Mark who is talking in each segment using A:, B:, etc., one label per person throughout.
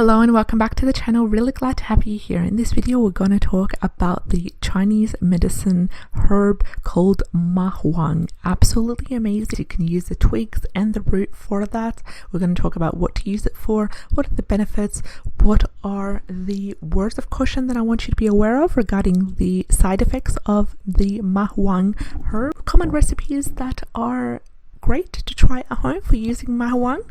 A: Hello and welcome back to the channel. Really glad to have you here. In this video we're going to talk about the Chinese medicine herb called Mahwang. Absolutely amazing. You can use the twigs and the root for that. We're going to talk about what to use it for, what are the benefits, what are the words of caution that I want you to be aware of regarding the side effects of the Mahwang herb, common recipes that are great to try at home for using Mahwang,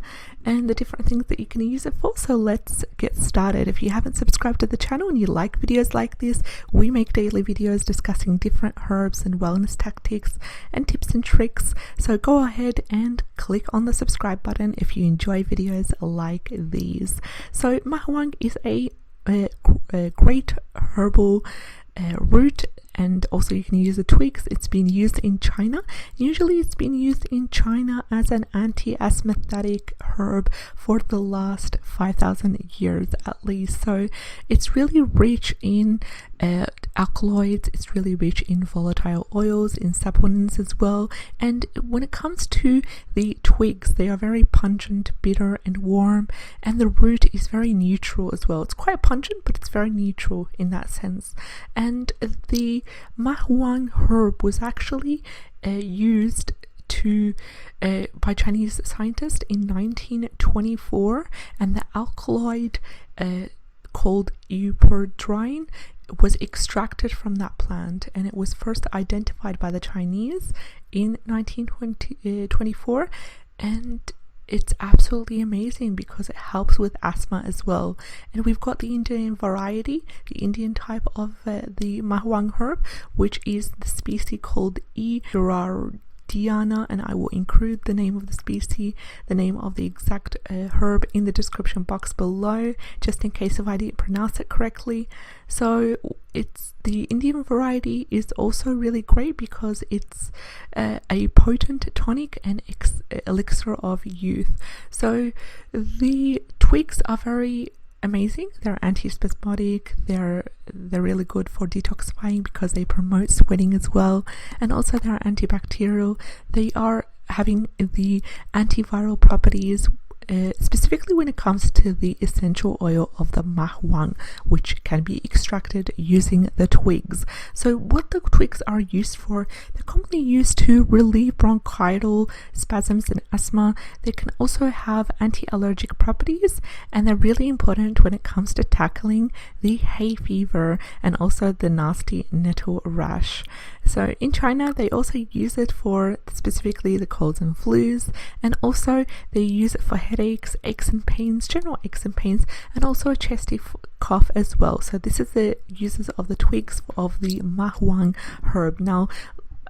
A: and the different things that you can use it for. So let's get started. If you haven't subscribed to the channel and you like videos like this, we make daily videos discussing different herbs and wellness tactics and tips and tricks. So go ahead and click on the subscribe button if you enjoy videos like these. So Mahwang is a great herbal root, and also you can use the twigs. It's been used in China. Usually it's been used in China as an anti-asthmatic herb for the last 5,000 years at least. So it's really rich in alkaloids, it's really rich in volatile oils, in saponins as well. And when it comes to the twigs, they are very pungent, bitter and warm, and the root is very neutral as well. It's quite pungent, but it's very neutral in that sense. And the Mahwang herb was actually used by Chinese scientists in 1924, and the alkaloid called euperdrine was extracted from that plant, and it was first identified by the Chinese in 1924, and it's absolutely amazing because it helps with asthma as well. And we've got the Indian variety, the Indian type of the Mahwang herb, which is the species called E. Gerardiana, and I will include the name of the species, the name of the exact herb in the description box below, just in case if I didn't pronounce it correctly. So it's the Indian variety is also really great because it's a potent tonic and elixir of youth. So the twigs are very amazing. They're anti-spasmodic, they're really good for detoxifying because they promote sweating as well, and also they're antibacterial. They are having the antiviral properties, specifically when it comes to the essential oil of the Mahwang, which can be extracted using the twigs. So what the twigs are used for, they're commonly used to relieve bronchial spasms and asthma. They can also have anti-allergic properties, and they're really important when it comes to tackling the hay fever and also the nasty nettle rash. So in China, they also use it for specifically the colds and flus, and also they use it for headaches, aches and pains, general aches and pains, and also a chesty cough as well. So this is the uses of the twigs of the Mahwang herb. Now,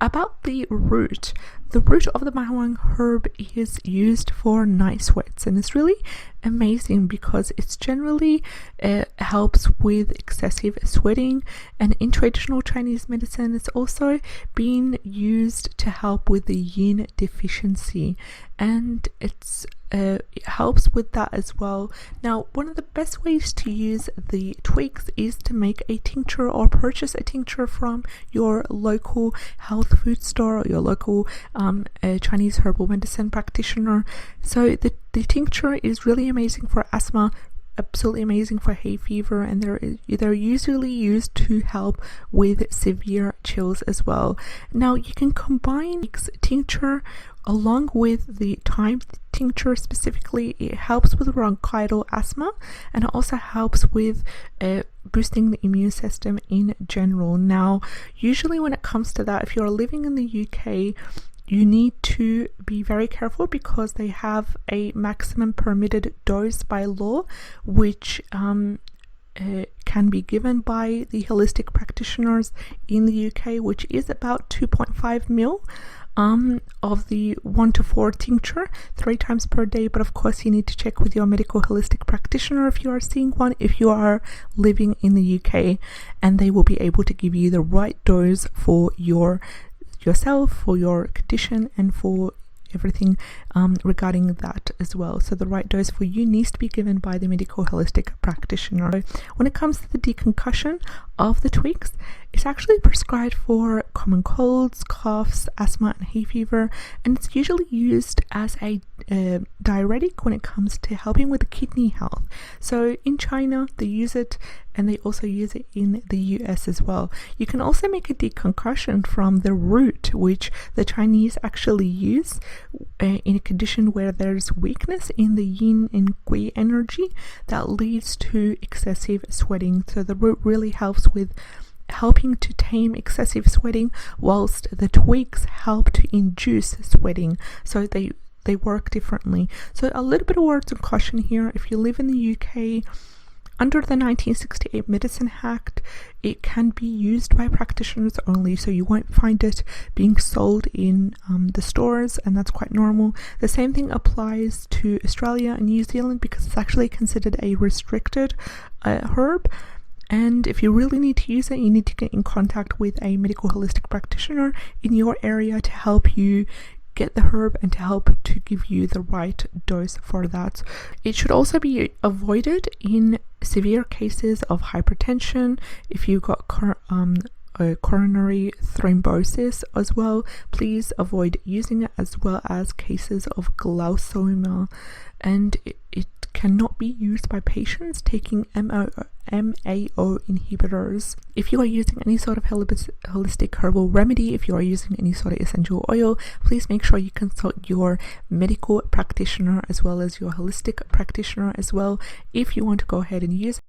A: about the root of the Mahwang herb is used for night sweats, and it's really amazing because it's generally helps with excessive sweating, and in traditional Chinese medicine it's also been used to help with the yin deficiency, and it helps with that as well. Now, one of the best ways to use the twigs is to make a tincture or purchase a tincture from your local health food store or your local Chinese herbal medicine practitioner. So the tincture is really amazing for asthma, absolutely amazing for hay fever, and they're usually used to help with severe chills as well. Now, you can combine tincture along with the thyme tincture. Specifically, it helps with bronchial asthma, and it also helps with boosting the immune system in general. Now, usually when it comes to that, if you're living in the UK, you need to be very careful because they have a maximum permitted dose by law, which can be given by the holistic practitioners in the UK, which is about 2.5 ml of the 1 to 4 tincture 3 times per day. But of course you need to check with your medical holistic practitioner if you are seeing one, if you are living in the UK, and they will be able to give you the right dose for yourself, for your condition, and for everything regarding that as well. So the right dose for you needs to be given by the medical holistic practitioner. When it comes to the deconcussion of the twigs. It's actually prescribed for common colds, coughs, asthma, and hay fever, and it's usually used as a diuretic when it comes to helping with the kidney health. So in China, they use it, and they also use it in the US as well. You can also make a deconcoction from the root, which the Chinese actually use in a condition where there's weakness in the yin and gui energy that leads to excessive sweating. So the root really helps with helping to tame excessive sweating, whilst the twigs help to induce sweating. So they work differently. So a little bit of words of caution here. If you live in the UK, under the 1968 Medicine Act, it can be used by practitioners only, so you won't find it being sold in the stores, and that's quite normal. The same thing applies to Australia and New Zealand because it's actually considered a restricted herb. And if you really need to use it, you need to get in contact with a medical holistic practitioner in your area to help you get the herb and to help to give you the right dose for that. It should also be avoided in severe cases of hypertension. If you've got coronary thrombosis as well, please avoid using it, as well as cases of glaucoma. And it cannot be used by patients taking MAO inhibitors. If you are using any sort of holistic herbal remedy, if you are using any sort of essential oil, please make sure you consult your medical practitioner as well as your holistic practitioner as well if you want to go ahead and use